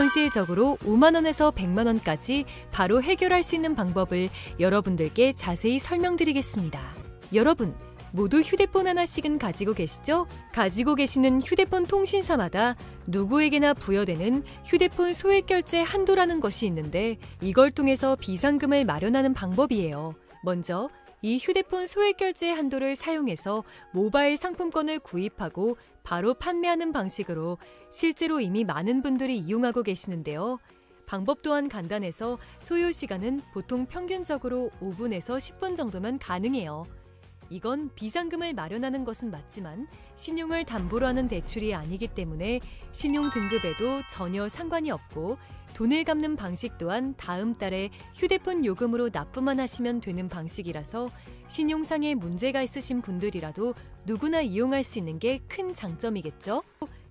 현실적으로 5만 원에서 100만 원까지 바로 해결할 수 있는 방법을 여러분들께 자세히 설명드리겠습니다. 여러분, 모두 휴대폰 하나씩은 가지고 계시죠? 가지고 계시는 휴대폰 통신사마다 누구에게나 부여되는 휴대폰 소액 결제 한도라는 것이 있는데 이걸 통해서 비상금을 마련하는 방법이에요. 먼저 이 휴대폰 소액 결제 한도를 사용해서 모바일 상품권을 구입하고 바로 판매하는 방식으로 실제로 이미 많은 분들이 이용하고 계시는데요. 방법 또한 간단해서 소요 시간은 보통 평균적으로 5분에서 10분 정도면 가능해요. 이건 비상금을 마련하는 것은 맞지만 신용을 담보로 하는 대출이 아니기 때문에 신용 등급에도 전혀 상관이 없고 돈을 갚는 방식 또한 다음 달에 휴대폰 요금으로 납부만 하시면 되는 방식이라서 신용상에 문제가 있으신 분들이라도 누구나 이용할 수 있는 게 큰 장점이겠죠?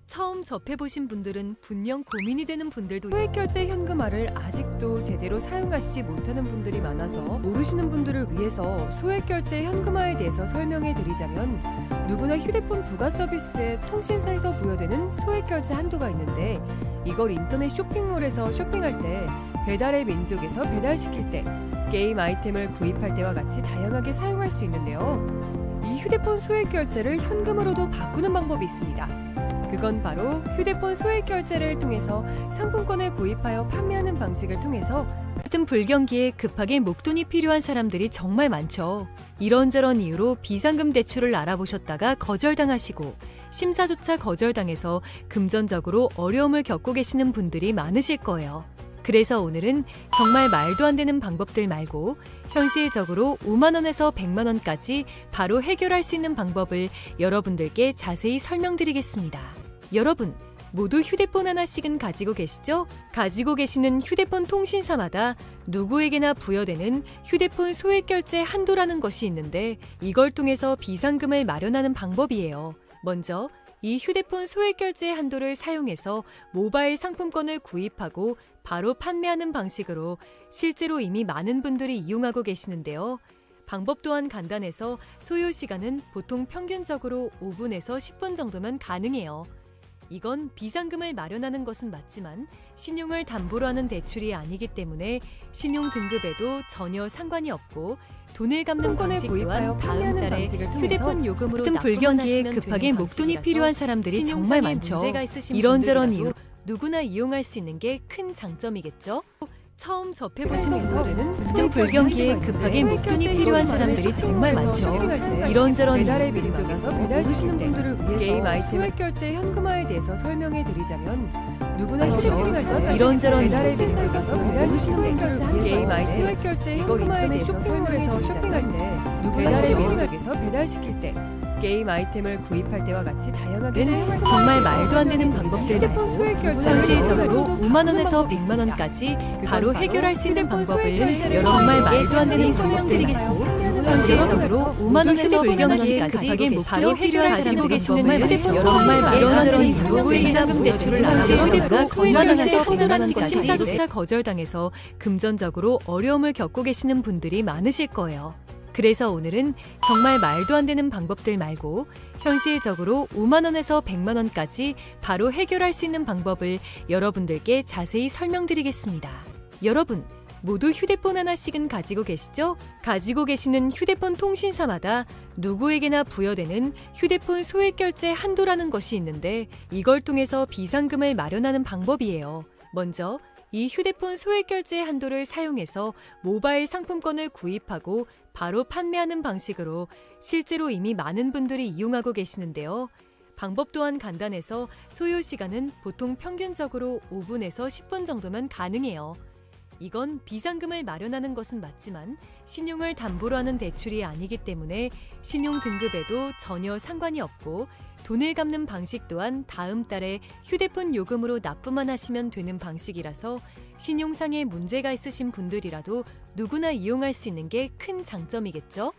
처음 접해보신 분들은 분명 고민이 되는 분들도 소액결제 현금화를 아직도 제대로 사용하시지 못하는 분들이 많아서 모르시는 분들을 위해서 소액결제 현금화에 대해서 설명해 드리자면 누구나 휴대폰 부가 서비스에 통신사에서 부여되는 소액결제 한도가 있는데 이걸 인터넷 쇼핑몰에서 쇼핑할 때 배달의 민족에서 배달시킬 때 게임 아이템을 구입할 때와 같이 다양하게 사용할 수 있는데요. 이 휴대폰 소액결제를 현금으로도 바꾸는 방법이 있습니다. 그건 바로 휴대폰 소액 결제를 통해서 상품권을 구입하여 판매하는 방식을 통해서 같은 불경기에 급하게 목돈이 필요한 사람들이 정말 많죠. 이런저런 이유로 비상금 대출을 알아보셨다가 거절당하시고 심사조차 거절당해서 금전적으로 어려움을 겪고 계시는 분들이 많으실 거예요. 그래서 오늘은 정말 말도 안 되는 방법들 말고 현실적으로 5만 원에서 100만 원까지 바로 해결할 수 있는 방법을 여러분들께 자세히 설명드리겠습니다. 여러분, 모두 휴대폰 하나씩은 가지고 계시죠? 가지고 계시는 휴대폰 통신사마다 누구에게나 부여되는 휴대폰 소액 결제 한도라는 것이 있는데 이걸 통해서 비상금을 마련하는 방법이에요. 먼저 이 휴대폰 소액 결제 한도를 사용해서 모바일 상품권을 구입하고 바로 판매하는 방식으로 실제로 이미 많은 분들이 이용하고 계시는데요. 방법 또한 간단해서 소요 시간은 보통 평균적으로 5분에서 10분 정도면 가능해요. 이건 비상금을 마련하는 것은 맞지만 신용을 담보로 하는 대출이 아니기 때문에 신용 등급에도 전혀 상관이 없고 돈을 갚는 방식 또한 다음 달에 휴대폰 요금으로 납부만 불경기에 하시면 급하게 되는 목돈이 방식이라서 필요한 사람들이 정말 많죠. 이런저런 이유 누구나 이용할 수 있는 게 큰 장점이겠죠? 처음 접해보신 분들은 같은 불경기에 급하게 목돈이 필요한 사람들이 정말 많죠. 이런저런 배달의 이유들이 민족에서 많아서 배달시키는 분들을 위해서 게임 아이템 소액 결제 현금화에 대해서 설명해 드리자면 누구나 그렇죠. 휴대폰을 때 이런저런 배달의 이유들이 민족에서 많아서 배달시키는 소액 분들을 결제 위해서 한금화에 소액 결제 이걸 현금화에 인터넷 대해서 쇼핑몰에서 쇼핑할 때 누구나 배달의 휴대폰에서 배달시킬 때 게임 아이템을 구입할 때와 같이 다양하게 사용할 수 정말 있는 말도 안 되는 방법들 휴대폰 말고 소액 결제 현실적으로 현금으로도 5만 원에서 바꾸는 100만 원까지 그건 바로 바로 해결할 수 있는 휴대폰 소액 방법을 결제를 정말 통해서 말도 안 되는 자세히 설명드리겠습니다. 설명드리겠습니다. 현실적으로 5만 원에서 휴대폰 100만 하나씩 원까지 가지고 바로 계시죠? 해결할 수 가지고 있는 계시는 방법을 휴대폰 정말 말도 안 되는 통신사 누구의 비상금 대출을 통신사 알아보셨다가 소액 거절당해서 결제 하나씩 하나씩 심사조차 거절당해서 금전적으로 어려움을 겪고 계시는 분들이 많으실 거예요. 그래서 오늘은 정말 말도 안 되는 방법들 말고 현실적으로 5만 원에서 100만 원까지 바로 해결할 수 있는 방법을 여러분들께 자세히 설명드리겠습니다. 여러분, 모두 휴대폰 하나씩은 가지고 계시죠? 가지고 계시는 휴대폰 통신사마다 누구에게나 부여되는 휴대폰 소액 결제 한도라는 것이 있는데 이걸 통해서 비상금을 마련하는 방법이에요. 먼저 이 휴대폰 소액 결제 한도를 사용해서 모바일 상품권을 구입하고 바로 판매하는 방식으로 실제로 이미 많은 분들이 이용하고 계시는데요. 방법 또한 간단해서 소요 시간은 보통 평균적으로 5분에서 10분 정도면 가능해요. 이건 비상금을 마련하는 것은 맞지만 신용을 담보로 하는 대출이 아니기 때문에 신용 등급에도 전혀 상관이 없고 돈을 갚는 방식 또한 다음 달에 휴대폰 요금으로 납부만 하시면 되는 방식이라서 신용상에 문제가 있으신 분들이라도 누구나 이용할 수 있는 게 큰 장점이겠죠?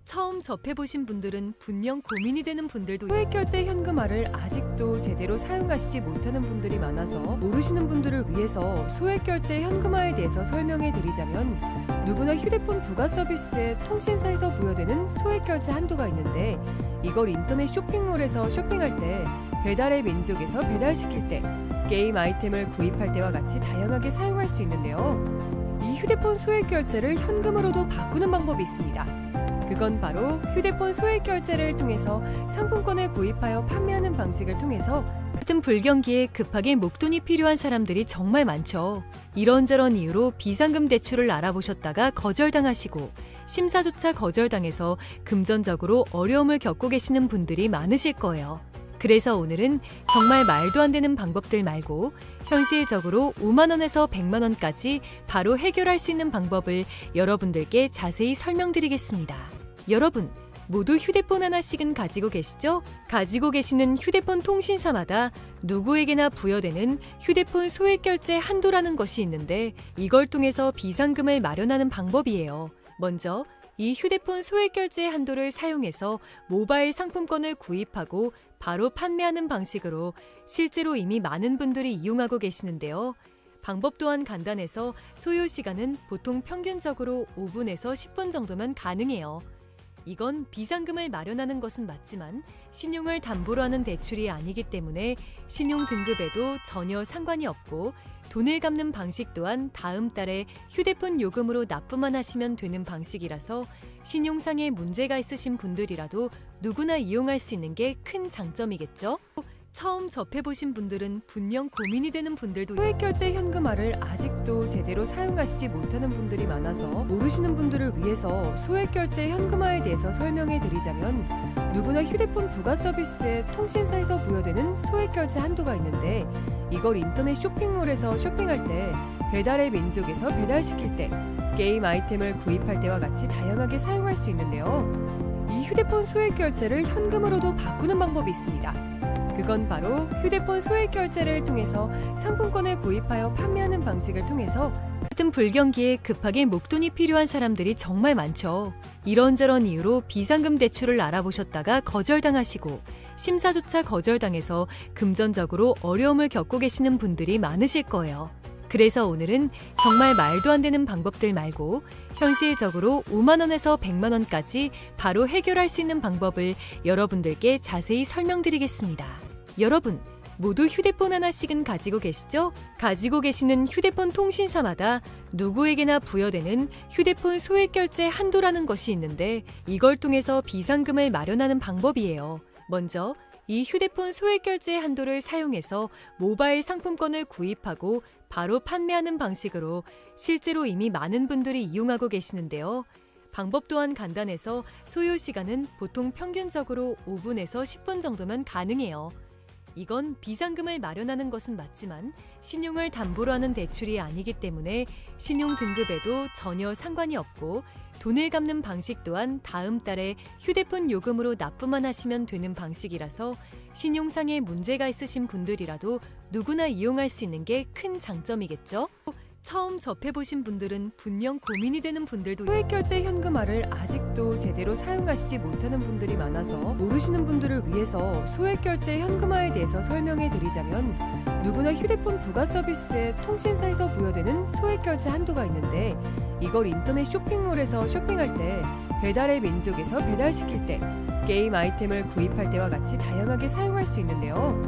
처음 접해보신 분들은 분명 고민이 되는 분들도 소액 결제 현금화를 아직도 제대로 사용하시지 못하는 분들이 많아서 모르시는 분들을 위해서 소액 결제 현금화에 대해서 설명해 드리자면 누구나 휴대폰 부가 서비스에 통신사에서 부여되는 소액 결제 한도가 있는데 이걸 인터넷 쇼핑몰에서 쇼핑할 때 배달의 민족에서 배달시킬 때 게임 아이템을 구입할 때와 같이 다양하게 사용할 수 있는데요. 이 휴대폰 소액 결제를 현금으로도 바꾸는 방법이 있습니다. 그건 바로 휴대폰 소액 결제를 통해서 상품권을 구입하여 판매하는 방식을 통해서 같은 불경기에 급하게 목돈이 필요한 사람들이 정말 많죠. 이런저런 이유로 비상금 대출을 알아보셨다가 거절당하시고 심사조차 거절당해서 금전적으로 어려움을 겪고 계시는 분들이 많으실 거예요. 그래서 오늘은 정말 말도 안 되는 방법들 말고 현실적으로 5만 원에서 100만 원까지 바로 해결할 수 있는 방법을 여러분들께 자세히 설명드리겠습니다. 여러분, 모두 휴대폰 하나씩은 가지고 계시죠? 가지고 계시는 휴대폰 통신사마다 누구에게나 부여되는 휴대폰 소액 결제 한도라는 것이 있는데 이걸 통해서 비상금을 마련하는 방법이에요. 먼저 이 휴대폰 소액 결제 한도를 사용해서 모바일 상품권을 구입하고 바로 판매하는 방식으로 실제로 이미 많은 분들이 이용하고 계시는데요. 방법 또한 간단해서 소요 시간은 보통 평균적으로 5분에서 10분 정도면 가능해요. 이건 비상금을 마련하는 것은 맞지만 신용을 담보로 하는 대출이 아니기 때문에 신용 등급에도 전혀 상관이 없고 돈을 갚는 방식 또한 다음 달에 휴대폰 요금으로 납부만 하시면 되는 방식이라서 신용상의 문제가 있으신 분들이라도 누구나 이용할 수 있는 게 큰 장점이겠죠? 처음 접해보신 분들은 분명 고민이 되는 분들도 소액 결제 현금화를 아직도 제대로 사용하시지 못하는 분들이 많아서 모르시는 분들을 위해서 소액 결제 현금화에 대해서 설명해 드리자면 누구나 휴대폰 부가 서비스에 통신사에서 부여되는 소액 결제 한도가 있는데 이걸 인터넷 쇼핑몰에서 쇼핑할 때 배달의 민족에서 배달시킬 때 게임 아이템을 구입할 때와 같이 다양하게 사용할 수 있는데요. 이 휴대폰 소액 결제를 현금으로도 바꾸는 방법이 있습니다. 그건 바로 휴대폰 소액 결제를 통해서 상품권을 구입하여 판매하는 방식을 통해서 같은 불경기에 급하게 목돈이 필요한 사람들이 정말 많죠. 이런저런 이유로 비상금 대출을 알아보셨다가 거절당하시고 심사조차 거절당해서 금전적으로 어려움을 겪고 계시는 분들이 많으실 거예요. 그래서 오늘은 정말 말도 안 되는 방법들 말고 현실적으로 5만 원에서 100만 원까지 바로 해결할 수 있는 방법을 여러분들께 자세히 설명드리겠습니다. 여러분, 모두 휴대폰 하나씩은 가지고 계시죠? 가지고 계시는 휴대폰 통신사마다 누구에게나 부여되는 휴대폰 소액 결제 한도라는 것이 있는데 이걸 통해서 비상금을 마련하는 방법이에요. 먼저 이 휴대폰 소액 결제 한도를 사용해서 모바일 상품권을 구입하고 바로 판매하는 방식으로 실제로 이미 많은 분들이 이용하고 계시는데요. 방법 또한 간단해서 소요 시간은 보통 평균적으로 5분에서 10분 정도면 가능해요. 이건 비상금을 마련하는 것은 맞지만 신용을 담보로 하는 대출이 아니기 때문에 신용 등급에도 전혀 상관이 없고 돈을 갚는 방식 또한 다음 달에 휴대폰 요금으로 납부만 하시면 되는 방식이라서 신용상의 문제가 있으신 분들이라도 누구나 이용할 수 있는 게 큰 장점이겠죠? 처음 접해보신 분들은 분명 고민이 되는 분들도 소액 결제 현금화를 아직도 제대로 사용하시지 못하는 분들이 많아서 모르시는 분들을 위해서 소액 결제 현금화에 대해서 설명해 드리자면 누구나 휴대폰 부가 서비스에 통신사에서 부여되는 소액 결제 한도가 있는데 이걸 인터넷 쇼핑몰에서 쇼핑할 때 배달의 민족에서 배달시킬 때 게임 아이템을 구입할 때와 같이 다양하게 사용할 수 있는데요.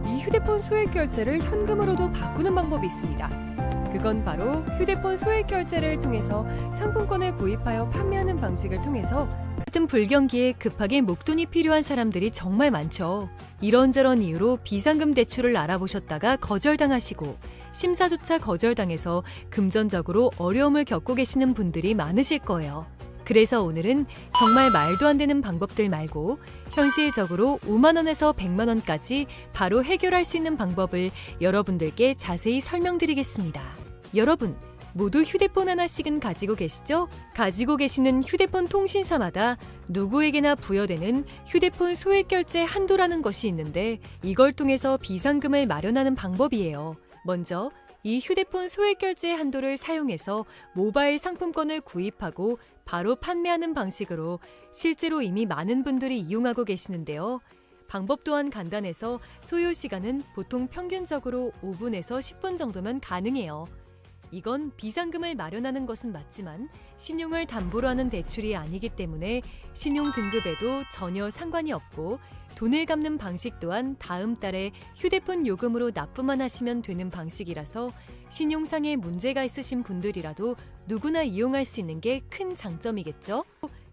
이 휴대폰 소액 결제를 현금으로도 바꾸는 방법이 있습니다. 그건 바로 휴대폰 소액 결제를 통해서 상품권을 구입하여 판매하는 방식을 통해서 같은 불경기에 급하게 목돈이 필요한 사람들이 정말 많죠. 이런저런 이유로 비상금 대출을 알아보셨다가 거절당하시고 심사조차 거절당해서 금전적으로 어려움을 겪고 계시는 분들이 많으실 거예요. 그래서 오늘은 정말 말도 안 되는 방법들 말고 현실적으로 5만 원에서 100만 원까지 바로 해결할 수 있는 방법을 여러분들께 자세히 설명드리겠습니다. 여러분, 모두 휴대폰 하나씩은 가지고 계시죠? 가지고 계시는 휴대폰 통신사마다 누구에게나 부여되는 휴대폰 소액 결제 한도라는 것이 있는데 이걸 통해서 비상금을 마련하는 방법이에요. 먼저 이 휴대폰 소액 결제 한도를 사용해서 모바일 상품권을 구입하고 바로 판매하는 방식으로 실제로 이미 많은 분들이 이용하고 계시는데요. 방법 또한 간단해서 소요 시간은 보통 평균적으로 5분에서 10분 정도면 가능해요. 이건 비상금을 마련하는 것은 맞지만 신용을 담보로 하는 대출이 아니기 때문에 신용 등급에도 전혀 상관이 없고 돈을 갚는 방식 또한 다음 달에 휴대폰 요금으로 납부만 하시면 되는 방식이라서 신용상에 문제가 있으신 분들이라도 누구나 이용할 수 있는 게 큰 장점이겠죠?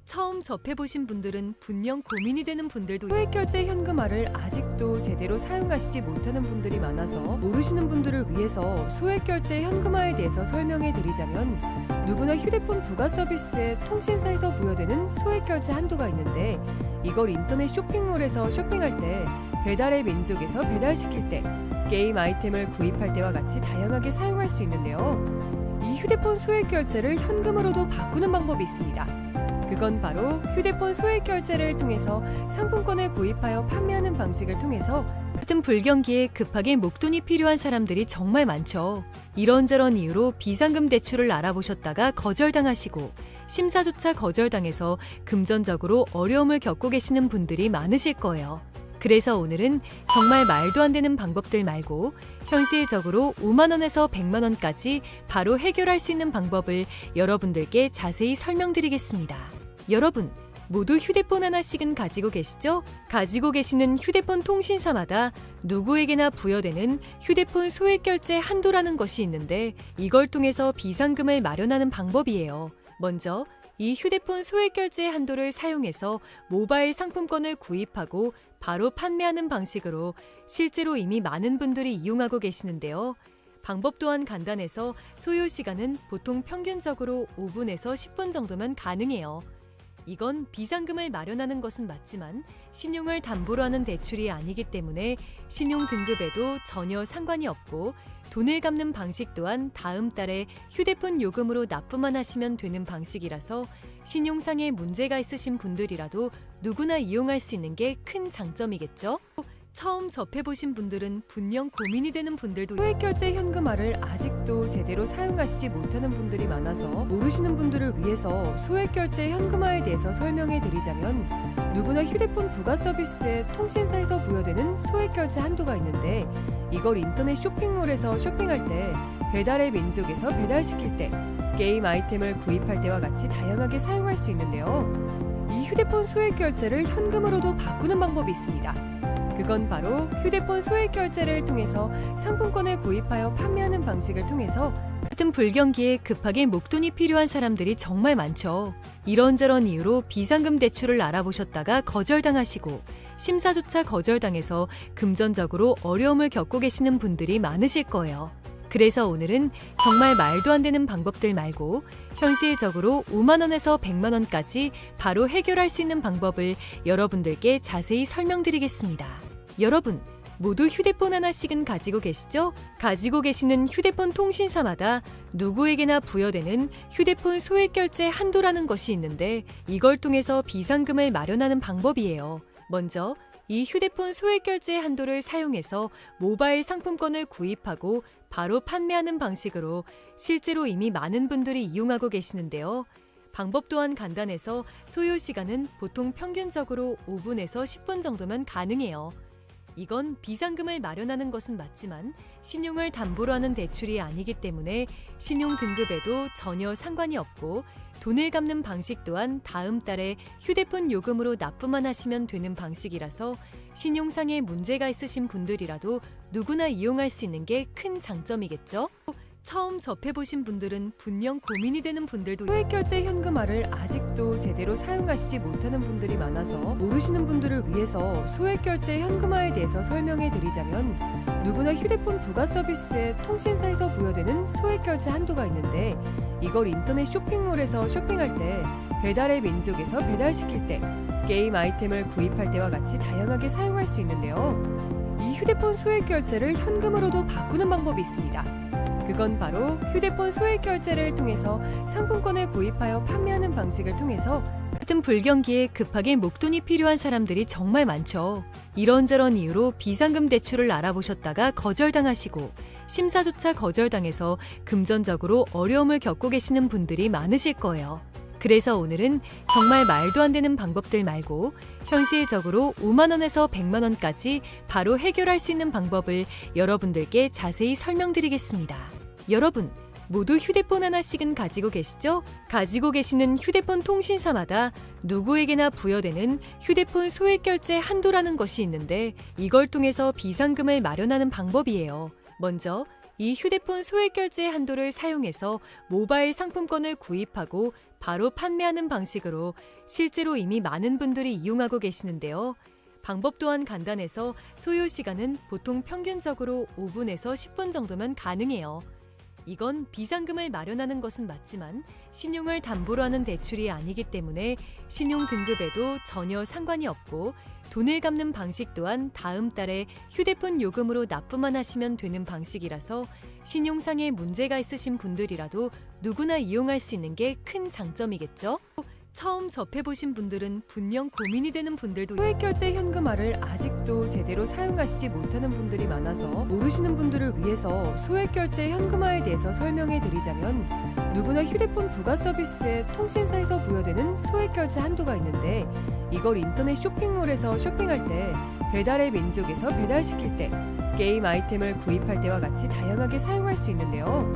처음 접해보신 분들은 분명 고민이 되는 분들도 소액결제 현금화를 아직도 제대로 사용하시지 못하는 분들이 많아서 모르시는 분들을 위해서 소액결제 현금화에 대해서 설명해 드리자면 누구나 휴대폰 부가 서비스에 통신사에서 부여되는 소액결제 한도가 있는데 이걸 인터넷 쇼핑몰에서 쇼핑할 때 배달의 민족에서 배달시킬 때 게임 아이템을 구입할 때와 같이 다양하게 사용할 수 있는데요. 이 휴대폰 소액결제를 현금으로도 바꾸는 방법이 있습니다. 그건 바로 휴대폰 소액결제를 통해서 상품권을 구입하여 판매하는 방식을 통해서 같은 불경기에 급하게 목돈이 필요한 사람들이 정말 많죠. 이런저런 이유로 비상금 대출을 알아보셨다가 거절당하시고 심사조차 거절당해서 금전적으로 어려움을 겪고 계시는 분들이 많으실 거예요. 그래서 오늘은 정말 말도 안 되는 방법들 말고 현실적으로 5만 원에서 100만 원까지 바로 해결할 수 있는 방법을 여러분들께 자세히 설명드리겠습니다. 여러분, 모두 휴대폰 하나씩은 가지고 계시죠? 가지고 계시는 휴대폰 통신사마다 누구에게나 부여되는 휴대폰 소액결제 한도라는 것이 있는데 이걸 통해서 비상금을 마련하는 방법이에요. 먼저 이 휴대폰 소액결제 한도를 사용해서 모바일 상품권을 구입하고 바로 판매하는 방식으로 실제로 이미 많은 분들이 이용하고 계시는데요. 방법 또한 간단해서 소요 시간은 보통 평균적으로 5분에서 10분 정도면 가능해요. 이건 비상금을 마련하는 것은 맞지만 신용을 담보로 하는 대출이 아니기 때문에 신용 등급에도 전혀 상관이 없고 돈을 갚는 방식 또한 다음 달에 휴대폰 요금으로 납부만 하시면 되는 방식이라서 신용상에 문제가 있으신 분들이라도 누구나 이용할 수 있는 게 큰 장점이겠죠? 처음 접해보신 분들은 분명 고민이 되는 분들도 소액결제 현금화를 아직도 제대로 사용하시지 못하는 분들이 많아서 모르시는 분들을 위해서 소액결제 현금화에 대해서 설명해 드리자면 누구나 휴대폰 부가 서비스에 통신사에서 부여되는 소액결제 한도가 있는데 이걸 인터넷 쇼핑몰에서 쇼핑할 때 배달의 민족에서 배달시킬 때 게임 아이템을 구입할 때와 같이 다양하게 사용할 수 있는데요. 이 휴대폰 소액결제를 현금으로도 바꾸는 방법이 있습니다. 그건 바로 휴대폰 소액결제를 통해서 상품권을 구입하여 판매하는 방식을 통해서 같은 불경기에 급하게 목돈이 필요한 사람들이 정말 많죠. 이런저런 이유로 비상금 대출을 알아보셨다가 거절당하시고 심사조차 거절당해서 금전적으로 어려움을 겪고 계시는 분들이 많으실 거예요. 그래서 오늘은 정말 말도 안 되는 방법들 말고 현실적으로 5만 원에서 100만 원까지 바로 해결할 수 있는 방법을 여러분들께 자세히 설명드리겠습니다. 여러분, 모두 휴대폰 하나씩은 가지고 계시죠? 가지고 계시는 휴대폰 통신사마다 누구에게나 부여되는 휴대폰 소액결제 한도라는 것이 있는데 이걸 통해서 비상금을 마련하는 방법이에요. 먼저 이 휴대폰 소액결제 한도를 사용해서 모바일 상품권을 구입하고 바로 판매하는 방식으로 실제로 이미 많은 분들이 이용하고 계시는데요. 방법 또한 간단해서 소요 시간은 보통 평균적으로 5분에서 10분 정도면 가능해요. 이건 비상금을 마련하는 것은 맞지만 신용을 담보로 하는 대출이 아니기 때문에 신용 등급에도 전혀 상관이 없고 돈을 갚는 방식 또한 다음 달에 휴대폰 요금으로 납부만 하시면 되는 방식이라서 신용상에 문제가 있으신 분들이라도 누구나 이용할 수 있는 게 큰 장점이겠죠? 처음 접해보신 분들은 분명 고민이 되는 분들도 소액결제 현금화를 아직도 제대로 사용하시지 못하는 분들이 많아서 모르시는 분들을 위해서 소액결제 현금화에 대해서 설명해 드리자면 누구나 휴대폰 부가 서비스에 통신사에서 부여되는 소액결제 한도가 있는데 이걸 인터넷 쇼핑몰에서 쇼핑할 때 배달의 민족에서 배달시킬 때 게임 아이템을 구입할 때와 같이 다양하게 사용할 수 있는데요. 이 휴대폰 소액결제를 현금으로도 바꾸는 방법이 있습니다. 그건 바로 휴대폰 소액결제를 통해서 상품권을 구입하여 판매하는 방식을 통해서 같은 불경기에 급하게 목돈이 필요한 사람들이 정말 많죠. 이런저런 이유로 비상금 대출을 알아보셨다가 거절당하시고 심사조차 거절당해서 금전적으로 어려움을 겪고 계시는 분들이 많으실 거예요. 그래서 오늘은 정말 말도 안 되는 방법들 말고 현실적으로 5만 원에서 100만 원까지 바로 해결할 수 있는 방법을 여러분들께 자세히 설명드리겠습니다. 여러분, 모두 휴대폰 하나씩은 가지고 계시죠? 가지고 계시는 휴대폰 통신사마다 누구에게나 부여되는 휴대폰 소액 결제 한도라는 것이 있는데 이걸 통해서 비상금을 마련하는 방법이에요. 먼저 이 휴대폰 소액 결제 한도를 사용해서 모바일 상품권을 구입하고 바로 판매하는 방식으로 실제로 이미 많은 분들이 이용하고 계시는데요. 방법 또한 간단해서 소요 시간은 보통 평균적으로 5분에서 10분 정도면 가능해요. 이건 비상금을 마련하는 것은 맞지만 신용을 담보로 하는 대출이 아니기 때문에 신용 등급에도 전혀 상관이 없고 돈을 갚는 방식 또한 다음 달에 휴대폰 요금으로 납부만 하시면 되는 방식이라서 신용상의 문제가 있으신 분들이라도 누구나 이용할 수 있는 게 큰 장점이겠죠? 처음 접해보신 분들은 분명 고민이 되는 분들도 소액결제 현금화를 아직도 제대로 사용하시지 못하는 분들이 많아서 모르시는 분들을 위해서 소액결제 현금화에 대해서 설명해 드리자면 누구나 휴대폰 부가 서비스에 통신사에서 부여되는 소액결제 한도가 있는데 이걸 인터넷 쇼핑몰에서 쇼핑할 때 배달의 민족에서 배달시킬 때 게임 아이템을 구입할 때와 같이 다양하게 사용할 수 있는데요.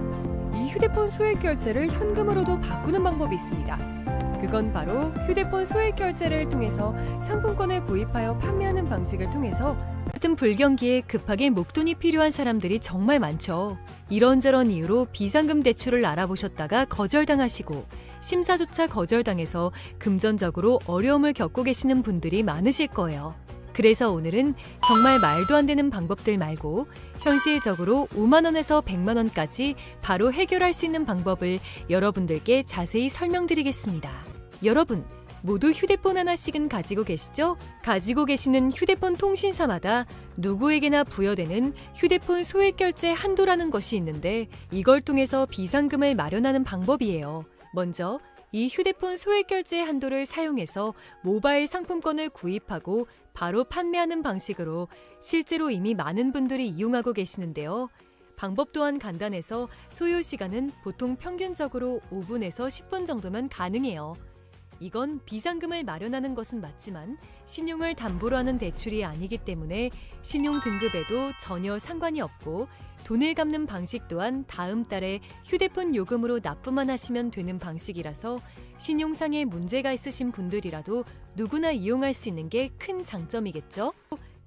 이 휴대폰 소액결제를 현금으로도 바꾸는 방법이 있습니다. 그건 바로 휴대폰 소액 결제를 통해서 상품권을 구입하여 판매하는 방식을 통해서 같은 불경기에 급하게 목돈이 필요한 사람들이 정말 많죠. 이런저런 이유로 비상금 대출을 알아보셨다가 거절당하시고 심사조차 거절당해서 금전적으로 어려움을 겪고 계시는 분들이 많으실 거예요. 그래서 오늘은 정말 말도 안 되는 방법들 말고 현실적으로 5만 원에서 100만 원까지 바로 해결할 수 있는 방법을 여러분들께 자세히 설명드리겠습니다. 여러분, 모두 휴대폰 하나씩은 가지고 계시죠? 가지고 계시는 휴대폰 통신사마다 누구에게나 부여되는 휴대폰 소액 결제 한도라는 것이 있는데 이걸 통해서 비상금을 마련하는 방법이에요. 먼저 이 휴대폰 소액 결제 한도를 사용해서 모바일 상품권을 구입하고 바로 판매하는 방식으로 실제로 이미 많은 분들이 이용하고 계시는데요. 방법 또한 간단해서 소요 시간은 보통 평균적으로 5분에서 10분 정도면 가능해요. 이건 비상금을 마련하는 것은 맞지만 신용을 담보로 하는 대출이 아니기 때문에 신용 등급에도 전혀 상관이 없고 돈을 갚는 방식 또한 다음 달에 휴대폰 요금으로 납부만 하시면 되는 방식이라서 신용상의 문제가 있으신 분들이라도 누구나 이용할 수 있는 게 큰 장점이겠죠?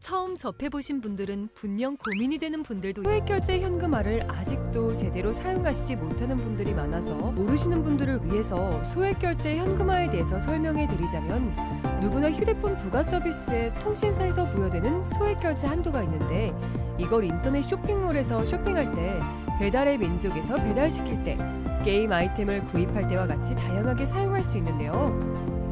처음 접해보신 분들은 분명 고민이 되는 분들도 소액결제 현금화를 아직도 제대로 사용하시지 못하는 분들이 많아서 모르시는 분들을 위해서 소액결제 현금화에 대해서 설명해 드리자면 누구나 휴대폰 부가 서비스에 통신사에서 부여되는 소액결제 한도가 있는데 이걸 인터넷 쇼핑몰에서 쇼핑할 때 배달의 민족에서 배달시킬 때 게임 아이템을 구입할 때와 같이 다양하게 사용할 수 있는데요.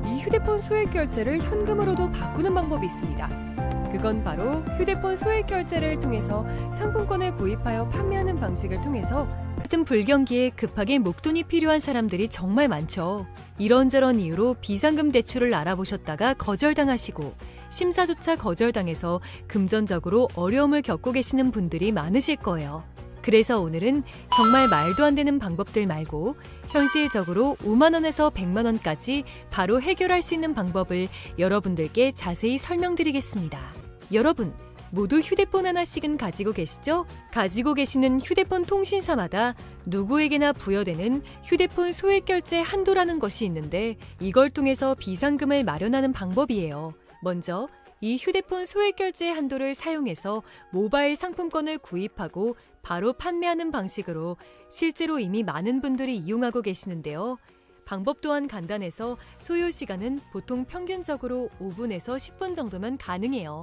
이 휴대폰 소액결제를 현금으로도 바꾸는 방법이 있습니다. 그건 바로 휴대폰 소액 결제를 통해서 상품권을 구입하여 판매하는 방식을 통해서 같은 불경기에 급하게 목돈이 필요한 사람들이 정말 많죠. 이런저런 이유로 비상금 대출을 알아보셨다가 거절당하시고 심사조차 거절당해서 금전적으로 어려움을 겪고 계시는 분들이 많으실 거예요. 그래서 오늘은 정말 말도 안 되는 방법들 말고 현실적으로 5만 원에서 100만 원까지 바로 해결할 수 있는 방법을 여러분들께 자세히 설명드리겠습니다. 여러분, 모두 휴대폰 하나씩은 가지고 계시죠? 가지고 계시는 휴대폰 통신사마다 누구에게나 부여되는 휴대폰 소액 결제 한도라는 것이 있는데 이걸 통해서 비상금을 마련하는 방법이에요. 먼저 이 휴대폰 소액 결제 한도를 사용해서 모바일 상품권을 구입하고 바로 판매하는 방식으로 실제로 이미 많은 분들이 이용하고 계시는데요. 방법 또한 간단해서 소요 시간은 보통 평균적으로 5분에서 10분 정도면 가능해요.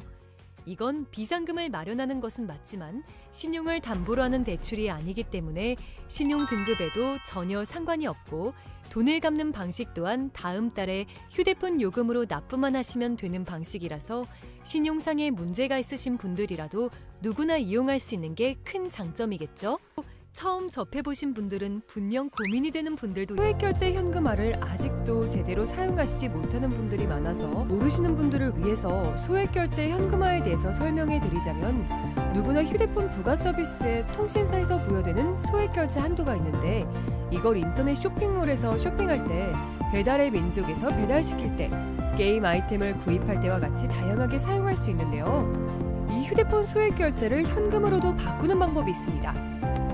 이건 비상금을 마련하는 것은 맞지만 신용을 담보로 하는 대출이 아니기 때문에 신용 등급에도 전혀 상관이 없고 돈을 갚는 방식 또한 다음 달에 휴대폰 요금으로 납부만 하시면 되는 방식이라서 신용상의 문제가 있으신 분들이라도 누구나 이용할 수 있는 게 큰 장점이겠죠? 처음 접해보신 분들은 분명 고민이 되는 분들도 소액결제 현금화를 아직도 제대로 사용하시지 못하는 분들이 많아서 모르시는 분들을 위해서 소액결제 현금화에 대해서 설명해 드리자면 누구나 휴대폰 부가 서비스에 통신사에서 부여되는 소액결제 한도가 있는데 이걸 인터넷 쇼핑몰에서 쇼핑할 때 배달의 민족에서 배달시킬 때 게임 아이템을 구입할 때와 같이 다양하게 사용할 수 있는데요. 이 휴대폰 소액결제를 현금으로도 바꾸는 방법이 있습니다.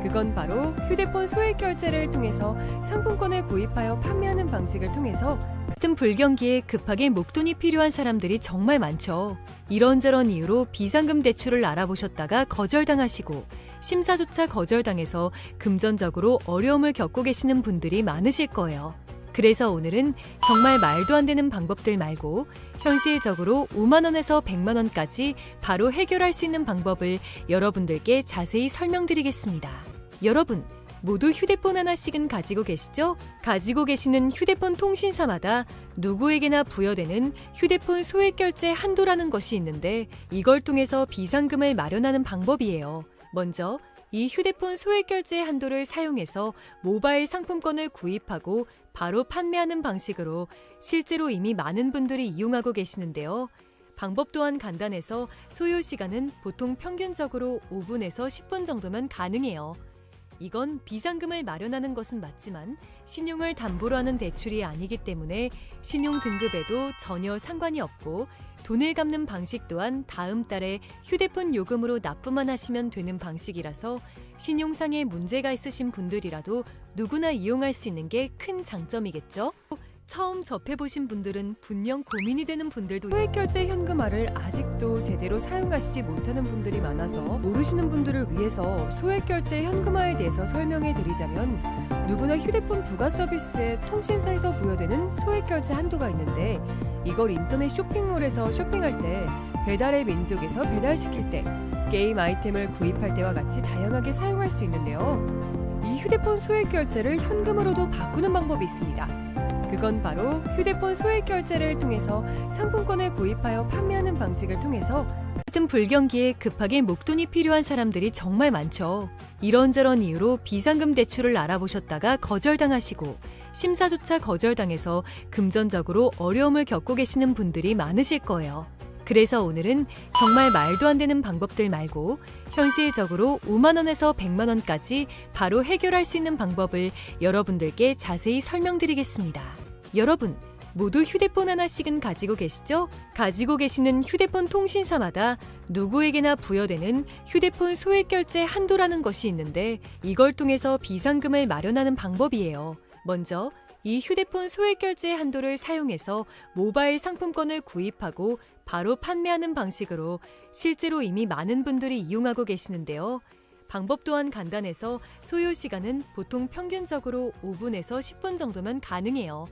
그건 바로 휴대폰 소액 결제를 통해서 상품권을 구입하여 판매하는 방식을 통해서 같은 불경기에 급하게 목돈이 필요한 사람들이 정말 많죠. 이런저런 이유로 비상금 대출을 알아보셨다가 거절당하시고 심사조차 거절당해서 금전적으로 어려움을 겪고 계시는 분들이 많으실 거예요. 그래서 오늘은 정말 말도 안 되는 방법들 말고 현실적으로 5만 원에서 100만 원까지 바로 해결할 수 있는 방법을 여러분들께 자세히 설명드리겠습니다. 여러분, 모두 휴대폰 하나씩은 가지고 계시죠? 가지고 계시는 휴대폰 통신사마다 누구에게나 부여되는 휴대폰 소액 결제 한도라는 것이 있는데 이걸 통해서 비상금을 마련하는 방법이에요. 먼저 이 휴대폰 소액 결제 한도를 사용해서 모바일 상품권을 구입하고 바로 판매하는 방식으로 실제로 이미 많은 분들이 이용하고 계시는데요. 방법 또한 간단해서 소요 시간은 보통 평균적으로 5분에서 10분 정도면 가능해요. 이건 비상금을 마련하는 것은 맞지만 신용을 담보로 하는 대출이 아니기 때문에 신용 등급에도 전혀 상관이 없고 돈을 갚는 방식 또한 다음 달에 휴대폰 요금으로 납부만 하시면 되는 방식이라서 신용상에 문제가 있으신 분들이라도 누구나 이용할 수 있는 게 큰 장점이겠죠? 처음 접해보신 분들은 분명 고민이 되는 분들도 소액 결제 현금화를 아직도 제대로 사용하시지 못하는 분들이 많아서 모르시는 분들을 위해서 소액 결제 현금화에 대해서 설명해 드리자면 누구나 휴대폰 부가 서비스에 통신사에서 부여되는 소액 결제 한도가 있는데 이걸 인터넷 쇼핑몰에서 쇼핑할 때 배달의 민족에서 배달시킬 때 게임 아이템을 구입할 때와 같이 다양하게 사용할 수 있는데요. 이 휴대폰 소액 결제를 현금으로도 바꾸는 방법이 있습니다. 그건 바로 휴대폰 소액 결제를 통해서 상품권을 구입하여 판매하는 방식을 통해서 같은 불경기에 급하게 목돈이 필요한 사람들이 정말 많죠. 이런저런 이유로 비상금 대출을 알아보셨다가 거절당하시고 심사조차 거절당해서 금전적으로 어려움을 겪고 계시는 분들이 많으실 거예요. 그래서 오늘은 정말 말도 안 되는 방법들 말고 현실적으로 5만 원에서 100만 원까지 바로 해결할 수 있는 방법을 여러분들께 자세히 설명드리겠습니다. 여러분, 모두 휴대폰 하나씩은 가지고 계시죠? 가지고 계시는 휴대폰 통신사마다 누구에게나 부여되는 휴대폰 소액 결제 한도라는 것이 있는데 이걸 통해서 비상금을 마련하는 방법이에요. 먼저 이 휴대폰 소액 결제 한도를 사용해서 모바일 상품권을 구입하고 바로 판매하는 방식으로 실제로 이미 많은 분들이 이용하고 계시는데요. 방법 또한 간단해서 소요 시간은 보통 평균적으로 5분에서 10분 정도면 가능해요.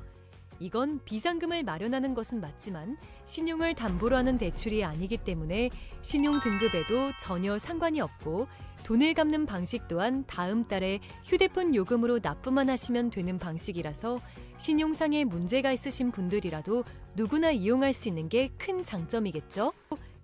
이건 비상금을 마련하는 것은 맞지만 신용을 담보로 하는 대출이 아니기 때문에 신용 등급에도 전혀 상관이 없고 돈을 갚는 방식 또한 다음 달에 휴대폰 요금으로 납부만 하시면 되는 방식이라서 신용상에 문제가 있으신 분들이라도 누구나 이용할 수 있는 게 큰 장점이겠죠?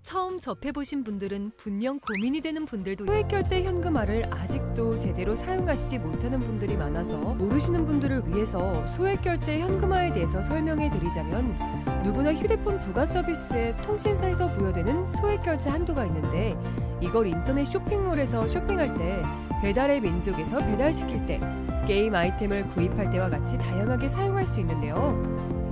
처음 접해보신 분들은 분명 고민이 되는 분들도 소액 결제 현금화를 아직도 제대로 사용하시지 못하는 분들이 많아서 모르시는 분들을 위해서 소액 결제 현금화에 대해서 설명해 드리자면 누구나 휴대폰 부가 서비스에 통신사에서 부여되는 소액 결제 한도가 있는데 이걸 인터넷 쇼핑몰에서 쇼핑할 때 배달의 민족에서 배달시킬 때 게임 아이템을 구입할 때와 같이 다양하게 사용할 수 있는데요.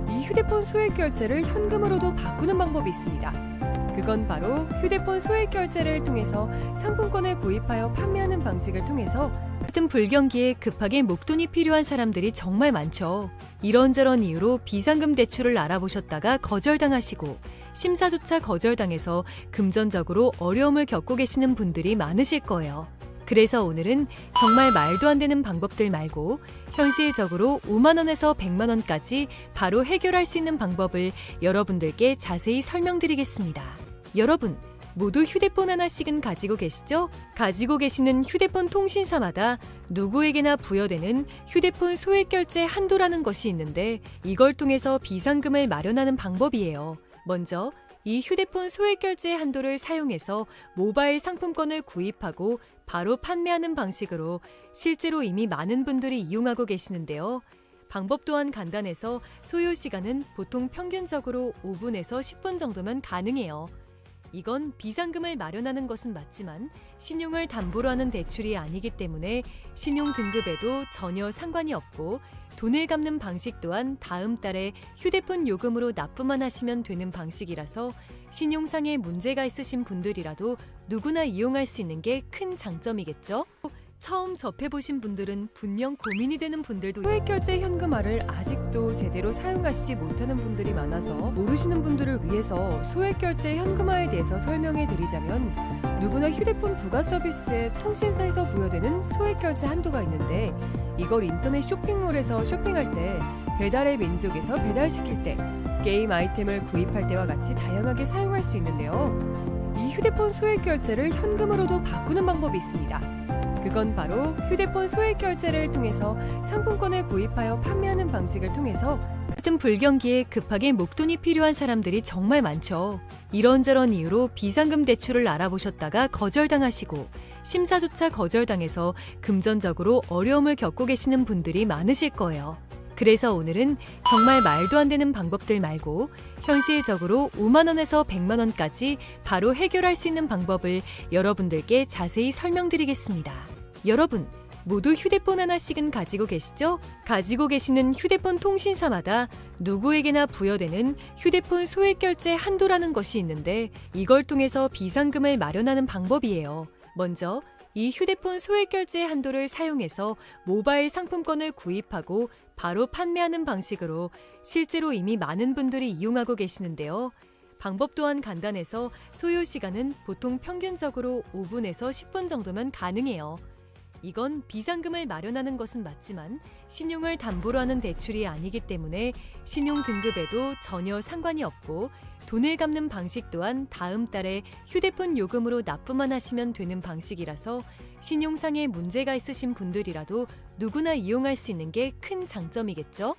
이 휴대폰 소액 결제를 현금으로도 바꾸는 방법이 있습니다. 그건 바로 휴대폰 소액 결제를 통해서 상품권을 구입하여 판매하는 방식을 통해서 같은 불경기에 급하게 목돈이 필요한 사람들이 정말 많죠. 이런저런 이유로 비상금 대출을 알아보셨다가 거절당하시고 심사조차 거절당해서 금전적으로 어려움을 겪고 계시는 분들이 많으실 거예요. 그래서 오늘은 정말 말도 안 되는 방법들 말고 현실적으로 5만 원에서 100만 원까지 바로 해결할 수 있는 방법을 여러분들께 자세히 설명드리겠습니다. 여러분, 모두 휴대폰 하나씩은 가지고 계시죠? 가지고 계시는 휴대폰 통신사마다 누구에게나 부여되는 휴대폰 소액 결제 한도라는 것이 있는데 이걸 통해서 비상금을 마련하는 방법이에요. 먼저 이 휴대폰 소액 결제 한도를 사용해서 모바일 상품권을 구입하고 바로 판매하는 방식으로 실제로 이미 많은 분들이 이용하고 계시는데요. 방법 또한 간단해서 소요 시간은 보통 평균적으로 5분에서 10분 정도면 가능해요. 이건 비상금을 마련하는 것은 맞지만 신용을 담보로 하는 대출이 아니기 때문에 신용 등급에도 전혀 상관이 없고 돈을 갚는 방식 또한 다음 달에 휴대폰 요금으로 납부만 하시면 되는 방식이라서 신용상에 문제가 있으신 분들이라도 누구나 이용할 수 있는 게 큰 장점이겠죠? 처음 접해보신 분들은 분명 고민이 되는 분들도 소액결제 현금화를 아직도 제대로 사용하시지 못하는 분들이 많아서 모르시는 분들을 위해서 소액결제 현금화에 대해서 설명해 드리자면, 누구나 휴대폰 부가 서비스에 통신사에서 부여되는 소액결제 한도가 있는데, 이걸 인터넷 쇼핑몰에서 쇼핑할 때, 배달의 민족에서 배달시킬 때, 게임 아이템을 구입할 때와 같이 다양하게 사용할 수 있는데요. 이 휴대폰 소액결제를 현금으로도 바꾸는 방법이 있습니다. 그건 바로 휴대폰 소액결제를 통해서 상품권을 구입하여 판매하는 방식을 통해서 같은 불경기에 급하게 목돈이 필요한 사람들이 정말 많죠. 이런저런 이유로 비상금 대출을 알아보셨다가 거절당하시고 심사조차 거절당해서 금전적으로 어려움을 겪고 계시는 분들이 많으실 거예요. 그래서 오늘은 정말 말도 안 되는 방법들 말고 현실적으로 5만 원에서 100만 원까지 바로 해결할 수 있는 방법을 여러분들께 자세히 설명드리겠습니다. 여러분, 모두 휴대폰 하나씩은 가지고 계시죠? 가지고 계시는 휴대폰 통신사마다 누구에게나 부여되는 휴대폰 소액결제 한도라는 것이 있는데, 이걸 통해서 비상금을 마련하는 방법이에요. 먼저 이 휴대폰 소액결제 한도를 사용해서 모바일 상품권을 구입하고 바로 판매하는 방식으로 실제로 이미 많은 분들이 이용하고 계시는데요. 방법 또한 간단해서 소요 시간은 보통 평균적으로 5분에서 10분 정도면 가능해요. 이건 비상금을 마련하는 것은 맞지만 신용을 담보로 하는 대출이 아니기 때문에 신용 등급에도 전혀 상관이 없고, 돈을 갚는 방식 또한 다음 달에 휴대폰 요금으로 납부만 하시면 되는 방식이라서 신용상에 문제가 있으신 분들이라도 누구나 이용할 수 있는 게 큰 장점이겠죠?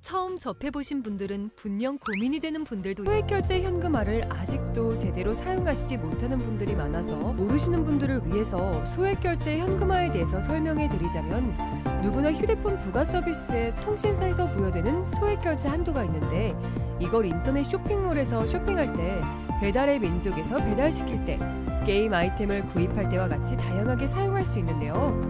처음 접해보신 분들은 분명 고민이 되는 분들도 소액결제 현금화를 아직도 제대로 사용하시지 못하는 분들이 많아서 모르시는 분들을 위해서 소액결제 현금화에 대해서 설명해 드리자면, 누구나 휴대폰 부가 서비스에 통신사에서 부여되는 소액결제 한도가 있는데, 이걸 인터넷 쇼핑몰에서 쇼핑할 때, 배달의 민족에서 배달시킬 때, 게임 아이템을 구입할 때와 같이 다양하게 사용할 수 있는데요.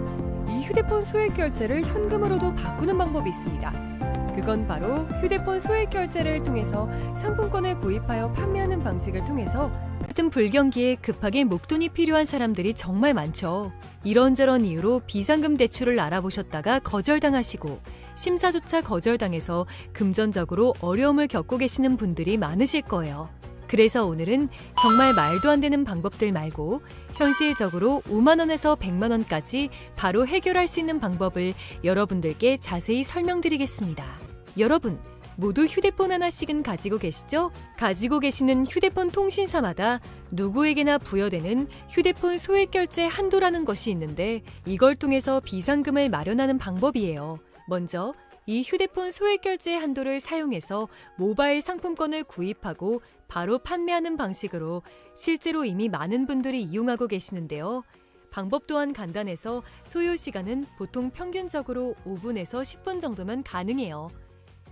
이 휴대폰 소액결제를 현금으로도 바꾸는 방법이 있습니다. 그건 바로 휴대폰 소액결제를 통해서 상품권을 구입하여 판매하는 방식을 통해서 같은 불경기에 급하게 목돈이 필요한 사람들이 정말 많죠. 이런저런 이유로 비상금 대출을 알아보셨다가 거절당하시고 심사조차 거절당해서 금전적으로 어려움을 겪고 계시는 분들이 많으실 거예요. 그래서 오늘은 정말 말도 안 되는 방법들 말고 현실적으로 5만 원에서 100만 원까지 바로 해결할 수 있는 방법을 여러분들께 자세히 설명드리겠습니다. 여러분, 모두 휴대폰 하나씩은 가지고 계시죠? 가지고 계시는 휴대폰 통신사마다 누구에게나 부여되는 휴대폰 소액결제 한도라는 것이 있는데, 이걸 통해서 비상금을 마련하는 방법이에요. 먼저 이 휴대폰 소액결제 한도를 사용해서 모바일 상품권을 구입하고 바로 판매하는 방식으로 실제로 이미 많은 분들이 이용하고 계시는데요. 방법 또한 간단해서 소요 시간은 보통 평균적으로 5분에서 10분 정도면 가능해요.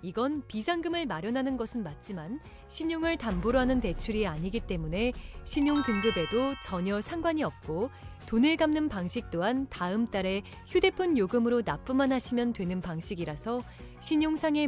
이건 비상금을 마련하는 것은 맞지만 신용을 담보로 하는 대출이 아니기 때문에 신용 등급에도 전혀 상관이 없고, 돈을 갚는 방식 또한 다음 달에 휴대폰 요금으로 납부만 하시면 되는 방식이라서 신용상의